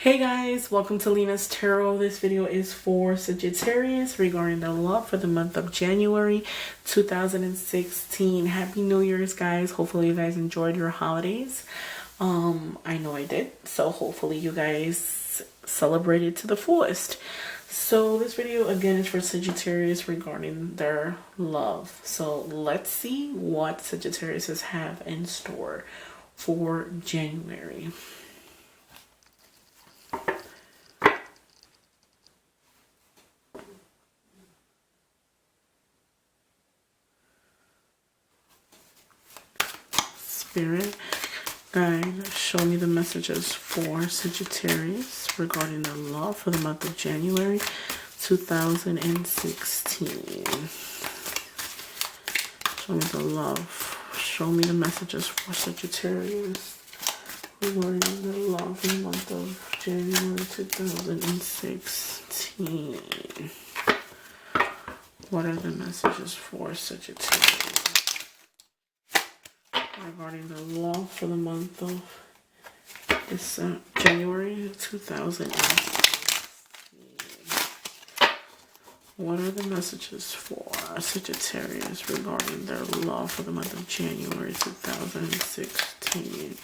Hey guys, welcome to Lena's Tarot. This video is for Sagittarius regarding the love for the month of January 2016. Happy New Year's, guys. Hopefully you guys enjoyed your holidays. I know I did, so hopefully you guys celebrated to the fullest. So this video again is for Sagittarius regarding their love. So let's see what Sagittarius have in store for January. Spirit guide, show me the messages for Sagittarius regarding their love for the month of January 2016. Show me the love. Show me the messages for Sagittarius regarding their love for the month of January 2016. What are the messages for Sagittarius regarding the love for the month of January 2016? What are the messages for Sagittarius regarding their love for the month of January 2016?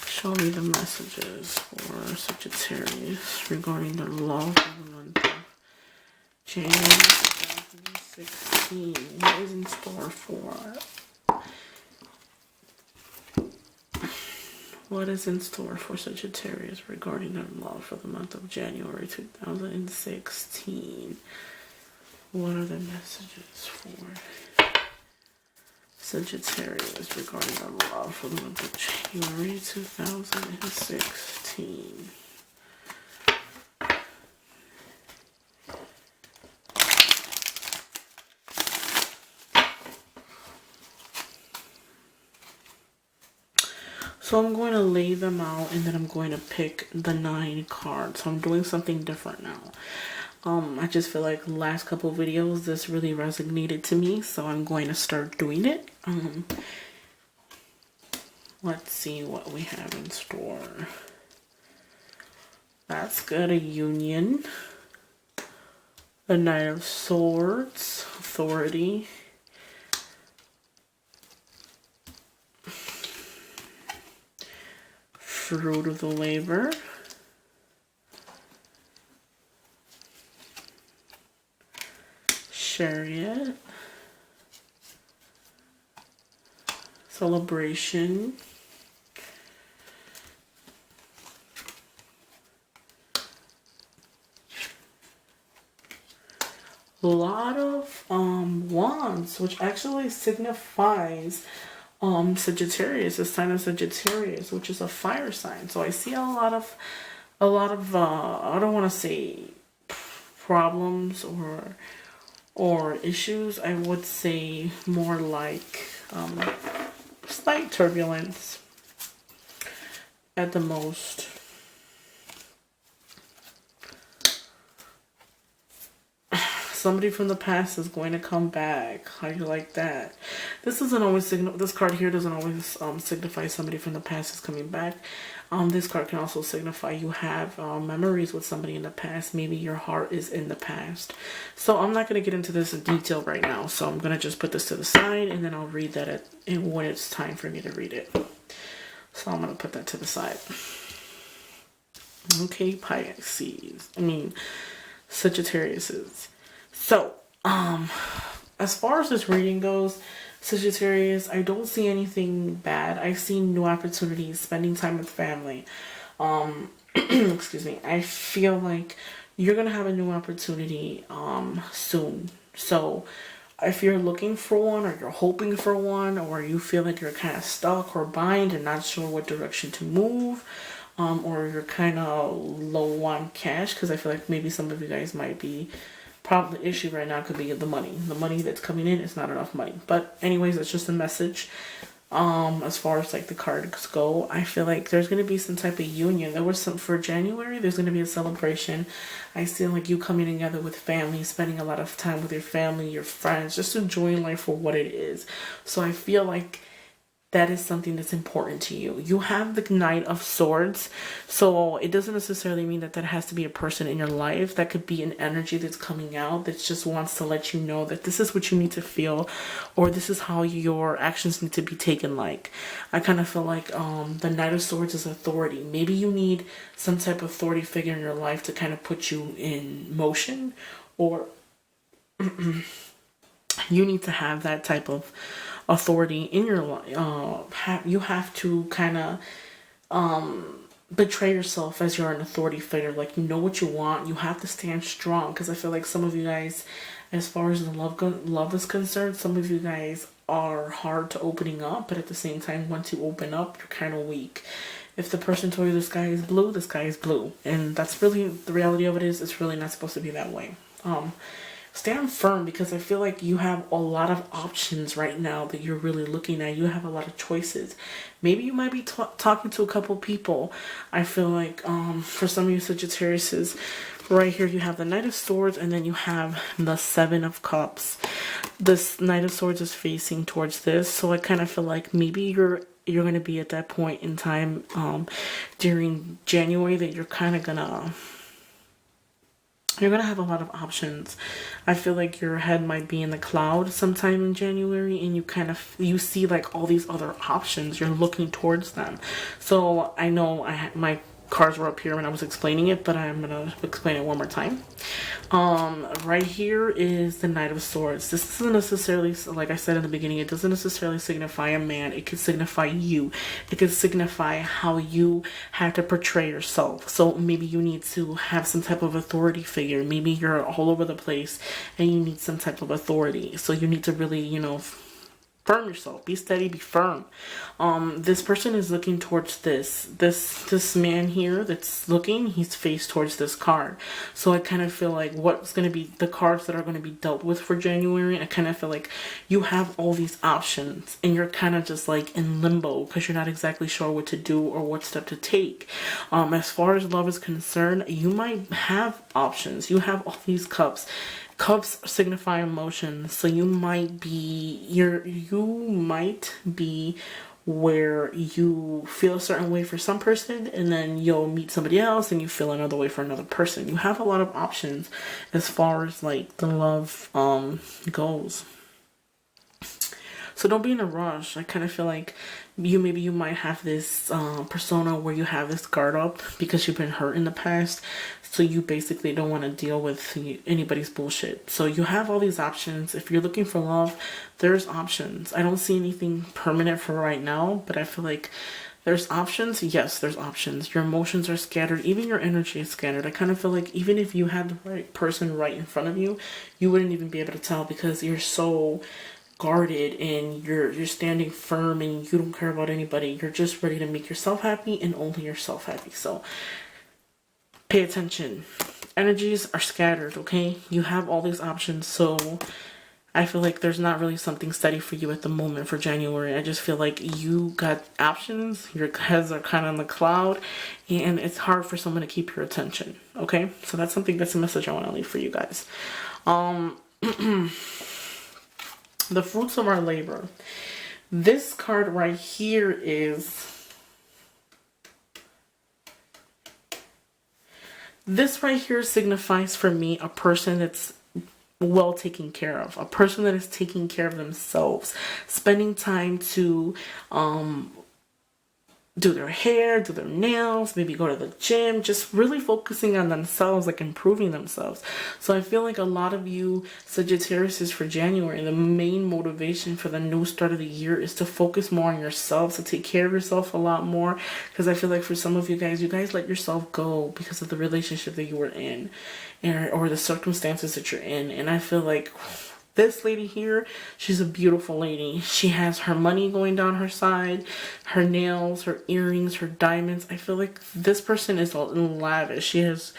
Show me the messages for Sagittarius regarding their love for the month of January 2016. What is in store for? What is in store for Sagittarius regarding their love for the month of January 2016? What are the messages for Sagittarius regarding their love for the month of January 2016? So I'm going to lay them out and then I'm going to pick the 9 cards. So I'm doing something different now. I just feel like the last couple videos this really resonated to me, so I'm going to start doing it. Let's see what we have in store. That's good. A union. A Knight of Swords. Authority. Fruit of the labor. Chariot. Celebration. A lot of wands, which actually signifies Sagittarius, the sign of Sagittarius, which is a fire sign. So I see a lot of I don't want to say problems or issues. I would say more like slight turbulence at the most. Somebody from the past is going to come back. How do you like that? This doesn't always signal. This card here doesn't always signify somebody from the past is coming back. This card can also signify you have memories with somebody in the past. Maybe your heart is in the past. So I'm not going to get into this in detail right now. So I'm going to just put this to the side and then I'll read that when it's time for me to read it. So I'm going to put that to the side. Okay, Pisces. Sagittarius. So, as far as this reading goes, Sagittarius, I don't see anything bad. I see new opportunities, spending time with family. Excuse me. I feel like you're going to have a new opportunity soon. So, if you're looking for one or you're hoping for one or you feel like you're kind of stuck or bind and not sure what direction to move, or you're kind of low on cash, because I feel like maybe some of you guys might be, probably the issue right now could be the money. The money that's coming in is not enough money. But anyways, it's just a message. As far as like the cards go, I feel like there's going to be some type of union. There was some for January. There's going to be a celebration. I see like you coming together with family, spending a lot of time with your family, your friends, just enjoying life for what it is. So I feel like that is something that's important to you. You have the Knight of Swords, so it doesn't necessarily mean that that has to be a person in your life. That could be an energy that's coming out that just wants to let you know that this is what you need to feel, or this is how your actions need to be taken. Like, I kind of feel like the Knight of Swords is authority. Maybe you need some type of authority figure in your life to kind of put you in motion, or you need to have that type of authority in your life. You have to kind of betray yourself as you're an authority figure. Like, you know what you want. You have to stand strong, because I feel like some of you guys, as far as the love is concerned, some of you guys are hard to opening up, but at the same time, once you open up, you're kind of weak. If the person told you the sky is blue, the sky is blue, and that's really the reality of it. Is it's really not supposed to be that way. Stand firm, because I feel like you have a lot of options right now that you're really looking at. You have a lot of choices. Maybe you might be talking to a couple people. I feel like for some of you Sagittarius, right here you have the Knight of Swords, and then you have the Seven of Cups. This Knight of Swords is facing towards this, so I kind of feel like maybe you're going to be at that point in time during January that you're going to have a lot of options. I feel like your head might be in the cloud sometime in January, and you see like all these other options. You're looking towards them. So I know my cards were up here when I was explaining it, but I'm going to explain it one more time. Right here is the Knight of Swords. This doesn't necessarily, like I said in the beginning, it doesn't necessarily signify a man. It could signify you. It could signify how you have to portray yourself. So maybe you need to have some type of authority figure. Maybe you're all over the place and you need some type of authority. So you need to really, firm yourself. Be steady, be firm. This person is looking towards this man here that's looking, he's faced towards this card. So I kind of feel like what's going to be the cards that are going to be dealt with for January. I kind of feel like you have all these options and you're kind of just like in limbo because you're not exactly sure what to do or what step to take. As far as love is concerned, you might have options. You have all these cups. Cups signify emotions, so you might be where you feel a certain way for some person, and then you'll meet somebody else and you feel another way for another person. You have a lot of options as far as like the love goes. So don't be in a rush. I kind of feel like you might have this persona where you have this guard up because you've been hurt in the past. So you basically don't want to deal with anybody's bullshit. So you have all these options. If you're looking for love, there's options. I don't see anything permanent for right now, but I feel like there's options. Yes, there's options. Your emotions are scattered. Even your energy is scattered. I kind of feel like even if you had the right person right in front of you, you wouldn't even be able to tell because you're so guarded and you're standing firm and you don't care about anybody. You're just ready to make yourself happy and only yourself happy. So pay attention. Energies are scattered, okay? You have all these options, so I feel like there's not really something steady for you at the moment for January. I just feel like you got options. Your heads are kind of in the cloud, and it's hard for someone to keep your attention, okay? So that's a message I want to leave for you guys. The fruits of our labor. This card right here is... This right here signifies for me a person that's well taken care of. A person that is taking care of themselves. Spending time to do their hair, do their nails, maybe go to the gym, just really focusing on themselves, like improving themselves. So I feel like a lot of you Sagittarius for January, the main motivation for the new start of the year is to focus more on yourself, to take care of yourself a lot more. Because I feel like for some of you guys let yourself go because of the relationship that you were in or the circumstances that you're in. And I feel like this lady here, she's a beautiful lady. She has her money going down her side, her nails, her earrings, her diamonds. I feel like this person is all lavish. She has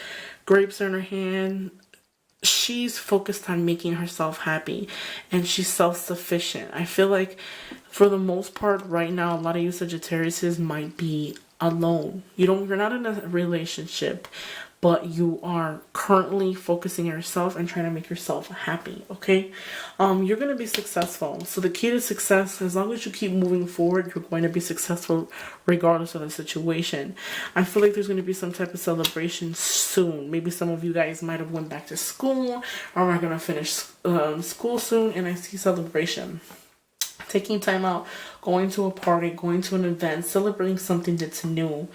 grapes in her hand. She's focused on making herself happy and she's self-sufficient. I feel like for the most part right now, a lot of you Sagittarius might be alone. You're not in a relationship, but you are currently focusing on yourself and trying to make yourself happy, okay? You're going to be successful. So the key to success, as long as you keep moving forward, you're going to be successful regardless of the situation. I feel like there's going to be some type of celebration soon. Maybe some of you guys might have went back to school or are going to finish school soon, and I see celebration. Taking time out, going to a party, going to an event, celebrating something that's new.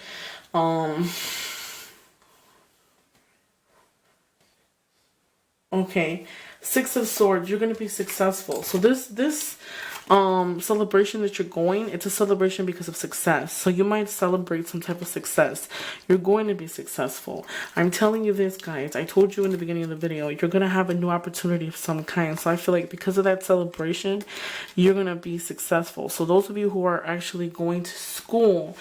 Okay, Six of Swords, you're going to be successful. So this celebration that you're going, it's a celebration because of success. So you might celebrate some type of success. You're going to be successful. I'm telling you this, guys. I told you in the beginning of the video, you're going to have a new opportunity of some kind. So I feel like because of that celebration, you're going to be successful. So those of you who are actually going to school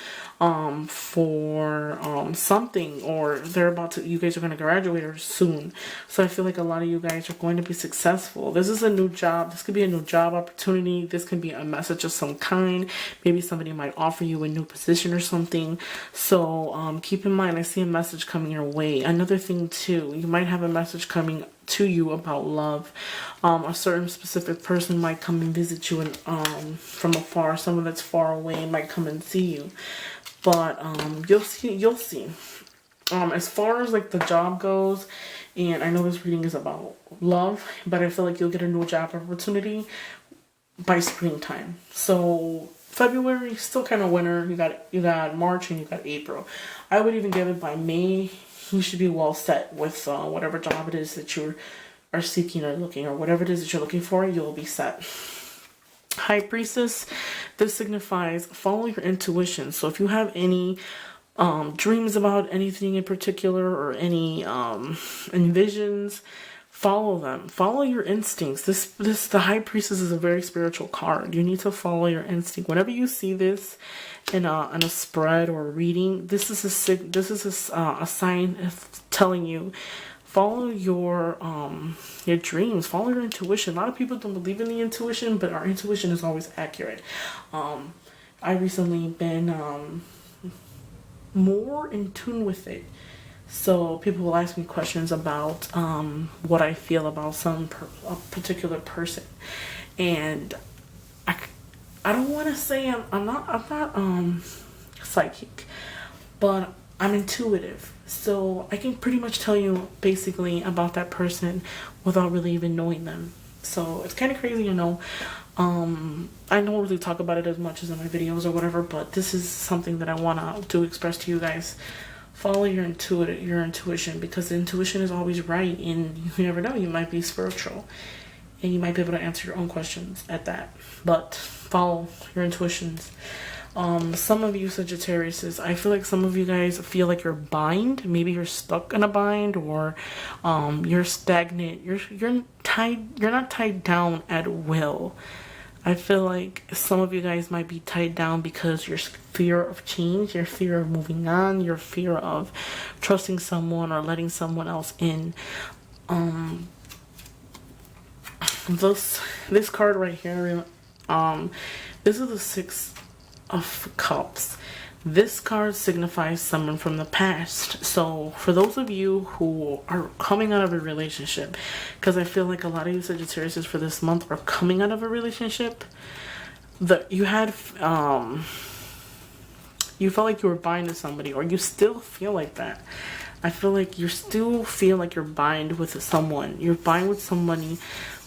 for something, or they're about to, you guys are going to graduate soon. So I feel like a lot of you guys are going to be successful. This is a new job. This could be a new job opportunity. This can be a message of some kind. Maybe somebody might offer you a new position or something. So keep in mind, I see a message coming your way. Another thing too, you might have a message coming to you about love. A certain specific person might come and visit you and from afar. Someone that's far away might come and see you. But you'll see. As far as like the job goes, and I know this reading is about love, but I feel like you'll get a new job opportunity by springtime. So February, still kind of winter. You got March and you got April. I would even give it by May. You should be well set with whatever job it is that you are seeking or looking, or whatever it is that you're looking for. You'll be set. High Priestess, this signifies follow your intuition. So if you have any dreams about anything in particular, or any envisions, follow them. Follow your instincts. The High Priestess is a very spiritual card. You need to follow your instinct. Whenever you see this in a spread or a reading, this is a sign of telling you, follow your dreams, follow your intuition. A lot of people don't believe in the intuition, but our intuition is always accurate. I recently been more in tune with it. So people will ask me questions about what I feel about a particular person, and I don't want to say I'm not psychic, but I'm intuitive. So I can pretty much tell you basically about that person without really even knowing them. So it's kind of crazy, you know. I don't really talk about it as much as in my videos or whatever, but this is something that I want to express to you guys. Follow your intuition, because the intuition is always right, and you never know, you might be spiritual and you might be able to answer your own questions at that. But follow your intuitions. Some of you Sagittarius, I feel like some of you guys feel like you're bind. Maybe you're stuck in a bind, or you're stagnant. You're not tied down at will. I feel like some of you guys might be tied down because your fear of change, your fear of moving on, your fear of trusting someone or letting someone else in. This card right here, this is the Six of Cups. This card signifies someone from the past. So for those of you who are coming out of a relationship, because I feel like a lot of you Sagittarius for this month are coming out of a relationship, you felt like you were buying to somebody, or you still feel like that. I feel like you still feel like you're bind with someone. You're bind with somebody.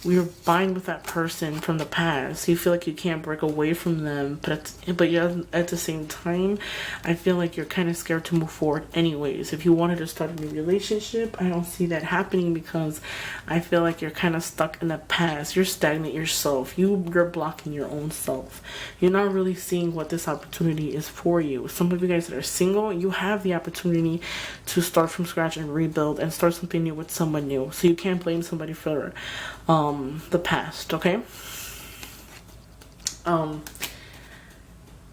You're bind with that person from the past. You feel like you can't break away from them, but yeah, at the same time, I feel like you're kind of scared to move forward anyways. If you wanted to start a new relationship, I don't see that happening, because I feel like you're kind of stuck in the past. You're stagnant yourself. You're blocking your own self. You're not really seeing what this opportunity is for you. Some of you guys that are single, you have the opportunity to start from scratch and rebuild and start something new with someone new. So you can't blame somebody for the past, okay?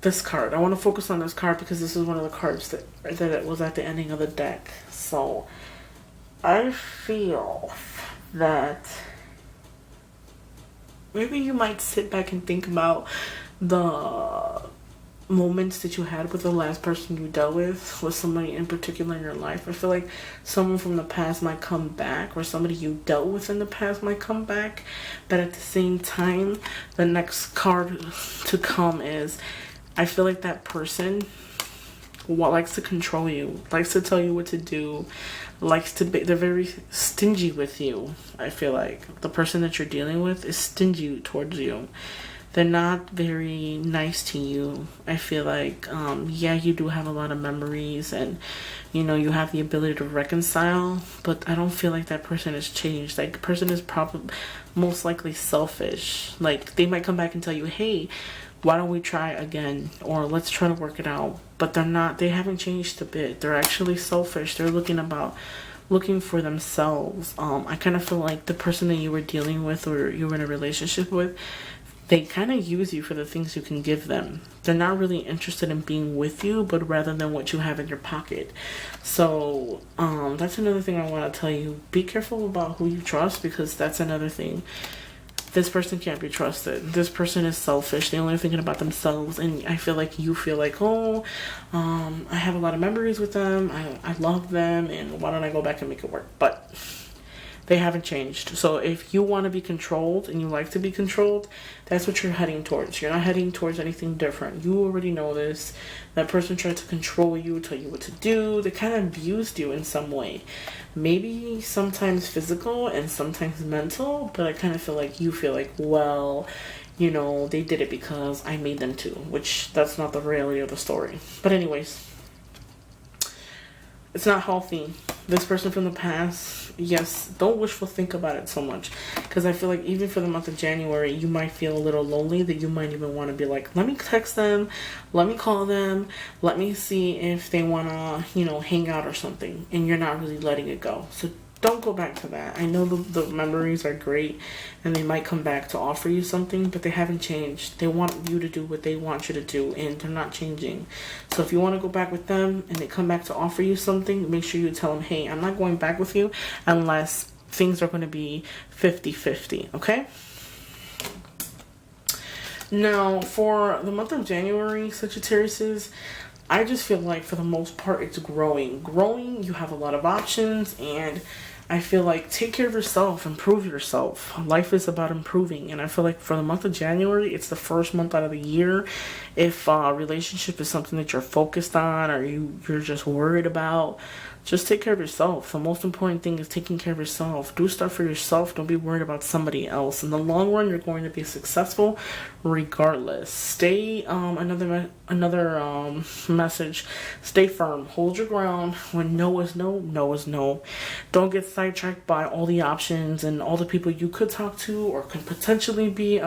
This card, I want to focus on this card because this is one of the cards that was at the ending of the deck. So I feel that maybe you might sit back and think about moments that you had with the last person you dealt with somebody in particular in your life. I feel like someone from the past might come back, or somebody you dealt with in the past might come back. But at the same time, the next card to come is, I feel like that person likes to control you, likes to tell you what to do, likes to be, they're very stingy with you. I feel like the person that you're dealing with is stingy towards you. They're not very nice to you. I feel like, yeah, you do have a lot of memories, and you have the ability to reconcile, but I don't feel like that person has changed. Like, the person is probably most likely selfish. Like, they might come back and tell you, hey, why don't we try again, or let's try to work it out. But they haven't changed a bit. They're actually selfish. They're looking for themselves. I kind of feel like the person that you were dealing with, or you were in a relationship with, they kind of use you for the things you can give them. They're not really interested in being with you, but rather than what you have in your pocket. So that's another thing I want to tell you. Be careful about who you trust, because that's another thing. This person can't be trusted. This person is selfish. They're only thinking about themselves. And I feel like you feel like, oh, I have a lot of memories with them. I love them. And why don't I go back and make it work? But they haven't changed. So if you want to be controlled and you like to be controlled, that's what you're heading towards. You're not heading towards anything different. You already know this. That person tried to control you, tell you what to do. They kind of abused you in some way. Maybe sometimes physical and sometimes mental, but I kind of feel like you feel like, well, they did it because I made them to, which that's not the reality of the story. But anyways, it's not healthy. This person from the past, yes, don't wishful think about it so much. Because I feel like even for the month of January, you might feel a little lonely, that you might even want to be like, let me text them, let me call them, let me see if they want to, hang out or something. And you're not really letting it go. So don't go back to that. I know the memories are great, and they might come back to offer you something, but they haven't changed. They want you to do what they want you to do, and they're not changing. So if you want to go back with them and they come back to offer you something, make sure you tell them, hey, I'm not going back with you unless things are going to be 50-50, okay? Now, for the month of January, Sagittarius, I just feel like for the most part it's growing. You have a lot of options, and I feel like take care of yourself, improve yourself. Life is about improving, and I feel like for the month of January, it's the first month out of the year. If a relationship is something that you're focused on, or you're just worried about, just take care of yourself. The most important thing is taking care of yourself. Do stuff for yourself. Don't be worried about somebody else. In the long run, you're going to be successful regardless. Stay, another message. Stay firm. Hold your ground. When no is no, no is no. Don't get sidetracked by all the options and all the people you could talk to or could potentially be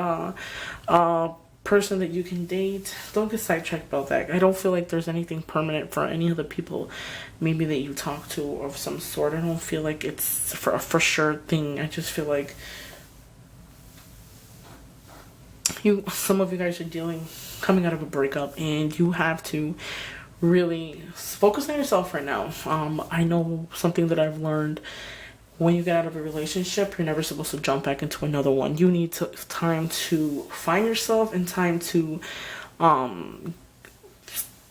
person that you can date. Don't get sidetracked about that. I don't feel like there's anything permanent for any of the people maybe that you talk to of some sort. I don't feel like it's for sure thing. I just feel like some of you guys are coming out of a breakup, and you have to really focus on yourself right now. I know something that I've learned. When you get out of a relationship, you're never supposed to jump back into another one. You need time to find yourself and time to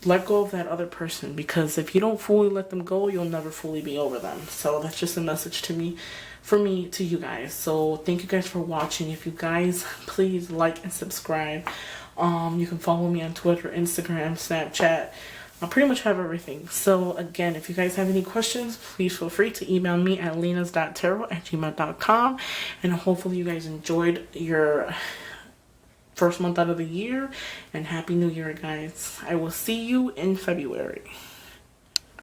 let go of that other person. Because if you don't fully let them go, you'll never fully be over them. So that's just a message for me to you guys. So thank you guys for watching. If you guys please like and subscribe. You can follow me on Twitter, Instagram, Snapchat. I pretty much have everything. So again, if you guys have any questions, please feel free to email me at lenas.tarot@gmail.com. And hopefully you guys enjoyed your first month out of the year. And Happy New Year, guys. I will see you in February.